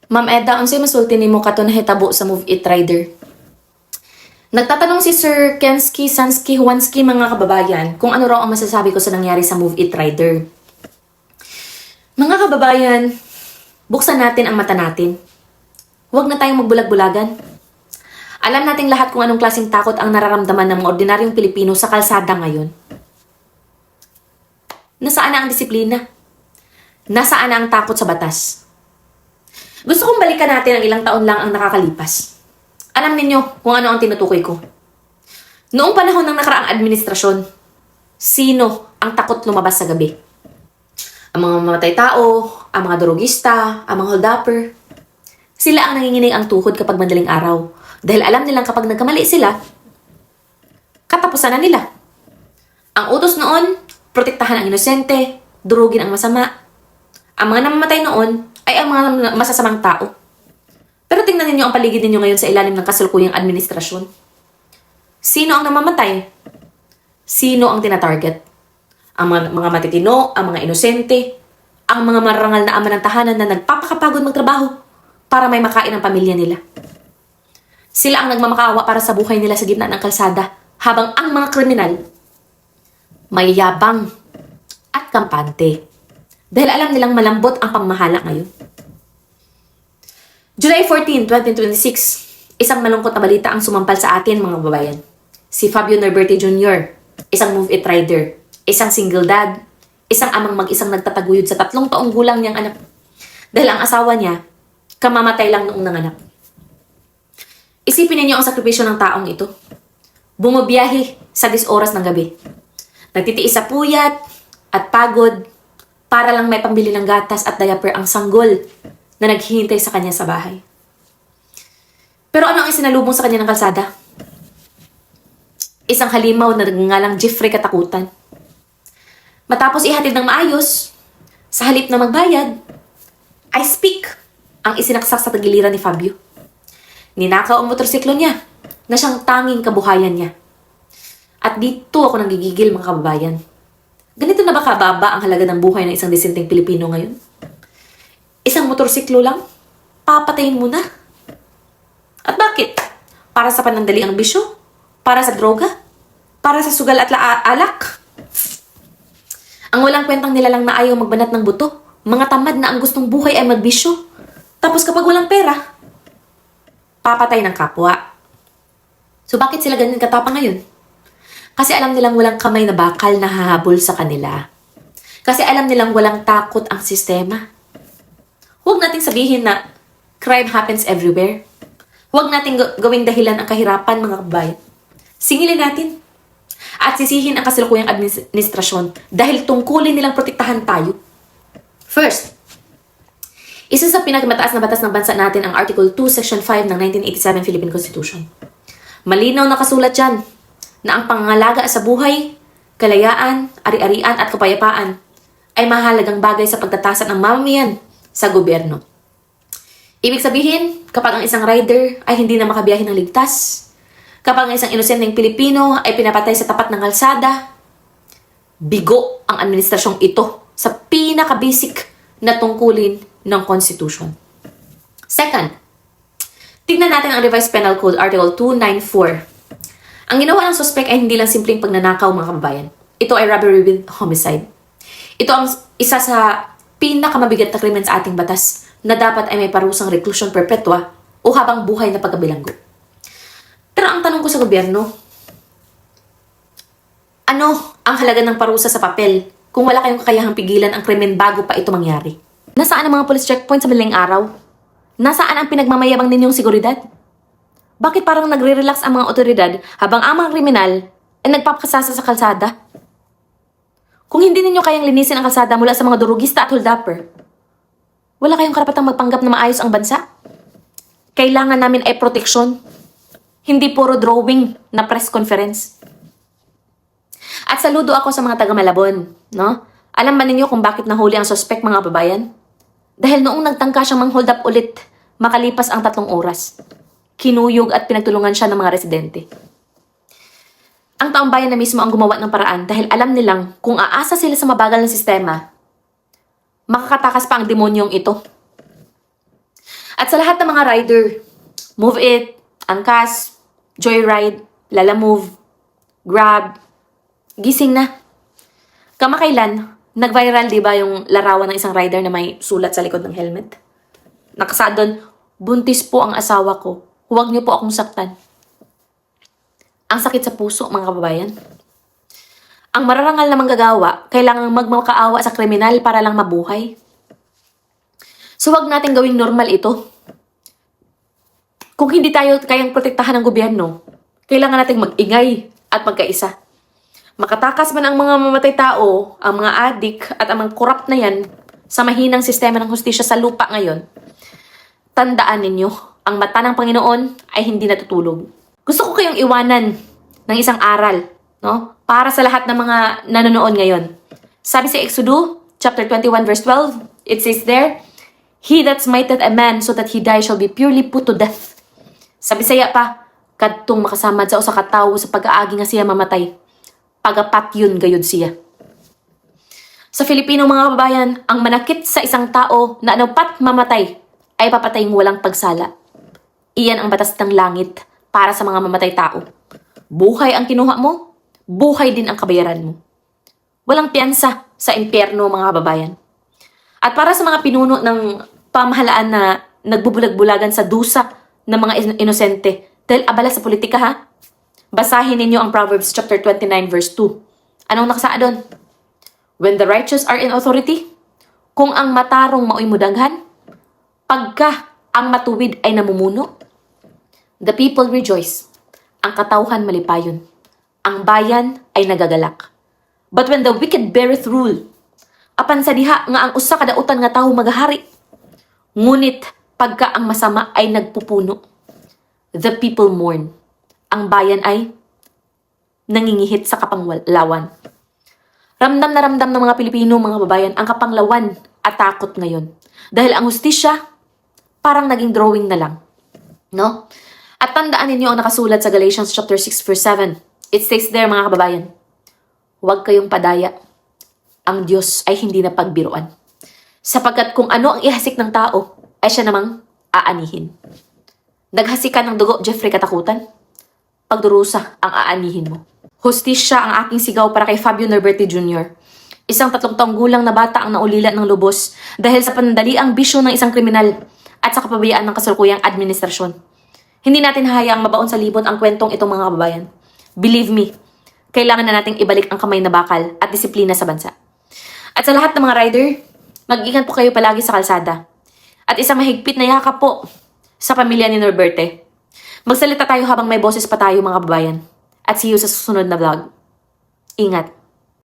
Ma'am Edda, unsay masulti nimo kato nahitabo sa Move It Rider? Nagtatanong si Sir Kensky, Sansky, Huansky mga kababayan kung ano raw ang masasabi ko sa nangyari sa Move It Rider. Mga kababayan, buksan natin ang mata natin. Huwag na tayong magbulag-bulagan. Alam nating lahat kung anong klaseng takot ang nararamdaman ng mga ordinaryong Pilipino sa kalsada ngayon. Nasaan na ang disiplina? Nasaan na ang takot sa batas? Gusto kong balikan natin ang ilang taon lang ang nakakalipas. Alam ninyo kung ano ang tinutukoy ko. Noong panahon ng nakaraang administrasyon, sino ang takot lumabas sa gabi? Ang mga mamatay tao, ang mga drogista, ang mga holdupper. Sila ang nanginginig ang tuhod kapag madaling araw. Dahil alam nilang kapag nagkamali sila, katapusan na nila. Ang utos noon, protektahan ang inosente, durugin ang masama. Ang mga namamatay noon ay ang mga masasamang tao. Pero tingnan ninyo ang paligid ninyo ngayon sa ilalim ng kasalukuyang administrasyon. Sino ang namamatay? Sino ang tinatarget? Ang mga matitino, ang mga inosente, ang mga marangal na ama ng tahanan na nagpapakapagod magtrabaho para may makain ang pamilya nila. Sila ang nagmamakaawa para sa buhay nila sa gitna ng kalsada, habang ang mga kriminal mayayabang at kampante. Dahil alam nilang malambot ang pamamahala ngayon. July 14, 2026, isang malungkot na balita ang sumampal sa atin mga babayan. Si Fabio Norberte Jr., isang Move It Rider, isang single dad, isang amang mag-isang nagtataguyod sa 3 taong gulang niyang anak. Dahil ang asawa niya, kamamatay lang noong nanganak. Isipin ninyo ang sakripisyo ng taong ito. Bumabiyahe sa 10 oras ng gabi. Nagtitiis sa puyat at pagod para lang may pambili ng gatas at diaper ang sanggol na naghihintay sa kanya sa bahay. Pero ano ang isinalubong sa kanya ng kalsada? Isang halimaw na nagngangalang Jeffrey Katakutan. Matapos ihatid ng maayos, sa halip na magbayad, I speak ang isinaksak sa tagiliran ni Fabio. Ninakaw ang motorsiklo niya na siyang tanging kabuhayan niya. At dito ako nanggigigil mga kababayan. Ganito na ba kababa ang halaga ng buhay ng isang disenteng Pilipino ngayon? Isang motorsiklo lang? Papatayin mo na? At bakit? Para sa panandali ang bisyo? Para sa droga? Para sa sugal at alak? Ang walang kwentang nilalang na ayaw magbanat ng buto. Mga tamad na ang gustong buhay ay magbisyo. Tapos kapag walang pera, papatay ng kapwa. So bakit sila ganun katapang ngayon? Kasi alam nilang walang kamay na bakal na hahabol sa kanila. Kasi alam nilang walang takot ang sistema. Huwag nating sabihin na crime happens everywhere. Huwag nating gawing dahilan ang kahirapan mga kabayan. Singilin natin. At sisihin ang kasalukuyang administrasyon dahil tungkulin nilang protektahan tayo. First, isa sa pinakamataas na batas ng bansa natin ang Article 2, Section 5 ng 1987 Philippine Constitution. Malinaw na kasulat dyan na ang pangangalaga sa buhay, kalayaan, ari-arian at kapayapaan ay mahalagang bagay sa pagtatasan ng mamamayan sa gobyerno. Ibig sabihin, kapag ang isang rider ay hindi na makabiyahe ng ligtas, kapag ang isang inosenteng Pilipino ay pinapatay sa tapat ng kalsada, bigo ang administrasyong ito sa pinaka-basic na tungkulin ng Constitution. Second, tignan natin ang Revised Penal Code Article 294. Ang ginawa ng suspect ay hindi lang simpleng pagnanakaw mga kababayan. Ito ay robbery with homicide. Ito ang isa sa pinakamabigat na krimen sa ating batas na dapat ay may parusang reclusion perpetua o habang buhay na pagkabilanggo. Pero ang tanong ko sa gobyerno, ano ang halaga ng parusa sa papel kung wala kayong kakayahang pigilan ang krimen bago pa ito mangyari? Nasaan ang mga police checkpoint sa madaling araw? Nasaan ang pinagmamayabang ninyong seguridad? Bakit parang nagre-relax ang mga otoridad habang ang mga kriminal ay nagpapakasasa sa kalsada? Kung hindi ninyo kayang linisin ang kalsada mula sa mga durugista at holdupper, wala kayong karapatang magpanggap na maayos ang bansa. Kailangan namin ay proteksyon, hindi puro drawing na press conference. At saludo ako sa mga taga-Malabon, no? Alam ba ninyo kung bakit nahuli ang suspect mga babayan? Dahil noong nagtangka siyang mang-hold up ulit, makalipas ang 3 oras. Kinuyog at pinagtulungan siya ng mga residente. Ang taong bayan na mismo ang gumawa ng paraan dahil alam nilang kung aasa sila sa mabagal na sistema, makakatakas pa ang demonyong ito. At sa lahat ng mga rider, Move It, Angkas, Joyride, Lalamove, Grab, gising na. Kamakailan, nag-viral di ba yung larawan ng isang rider na may sulat sa likod ng helmet? Nakasaad doon, buntis po ang asawa ko. Huwag niyo po akong saktan. Ang sakit sa puso, mga kababayan. Ang mararangal na manggagawa, kailangang magmakaawa sa kriminal para lang mabuhay. So wag natin gawing normal ito. Kung hindi tayo kayang protektahan ng gobyerno, kailangan nating mag-ingay at magkaisa. Makatakas man ang mga mamatay tao, ang mga adik at ang mga korap na yan sa mahinang sistema ng hustisya sa lupa ngayon, tandaan ninyo, ang mata ng Panginoon ay hindi natutulog. Gusto ko kayong iwanan ng isang aral, no? Para sa lahat ng mga nanonood ngayon. Sabi sa Exodus, chapter 21, verse 12, it says there, "He that smiteth a man so that he die shall be purely put to death." Sabi saya pa, kadtong makasamad sa usa ka tawo sa pag-aagi nga siya mamatay. Pagapat yun gayud siya. Sa Filipino mga kababayan, ang manakit sa isang tao na anupat mamatay ay papataying walang pagsala. Iyan ang batas ng langit para sa mga mamatay tao. Buhay ang kinuha mo, buhay din ang kabayaran mo. Walang piyansa sa impyerno mga kababayan. At para sa mga pinuno ng pamahalaan na nagbubulag-bulagan sa dusa ng mga inosente dahil abala sa politika ha, basahin ninyo ang Proverbs chapter 29 verse 2. Anong nakasaad doon? When the righteous are in authority, kung ang matarong mao'y mudaghan, pagka ang matuwid ay namumuno, the people rejoice. Ang katawhan malipayon. Ang bayan ay nagagalak. But when the wicked beareth rule, apan sa diha nga ang usa ka dautan nga tawo magahari. Ngunit pagka ang masama ay nagpupuno, the people mourn. Ang bayan ay nangingihit sa kapanglawan. Ramdam na ramdam ng mga Pilipino, mga babayan, ang kapanglawan at takot ngayon. Dahil ang hustisya, parang naging drawing na lang. No? At tandaan ninyo ang nakasulat sa Galatians chapter 6 verse 7. It states there, mga kababayan, huwag kayong padaya. Ang Diyos ay hindi na pagbiruan. Sapagkat kung ano ang ihasik ng tao, ay siya namang aanihin. Naghasikan ng dugo, Jeffrey Katakutan. Pagdurusa ang aanihin mo. Hustisya ang aking sigaw para kay Fabio Norberti Jr. Isang 3 taong gulang na bata ang naulila ng lubos dahil sa panandaliang bisyo ng isang kriminal at sa kapabayaan ng kasalukuyang administrasyon. Hindi natin hahayaang mabaon sa libon ang kwentong itong mga kababayan. Believe me, kailangan na nating ibalik ang kamay na bakal at disiplina sa bansa. At sa lahat ng mga rider, mag-ingat po kayo palagi sa kalsada. At isang mahigpit na yakap po sa pamilya ni Norberte. Magsalita tayo habang may boses pa tayo mga kababayan. At see you sa susunod na vlog. Ingat!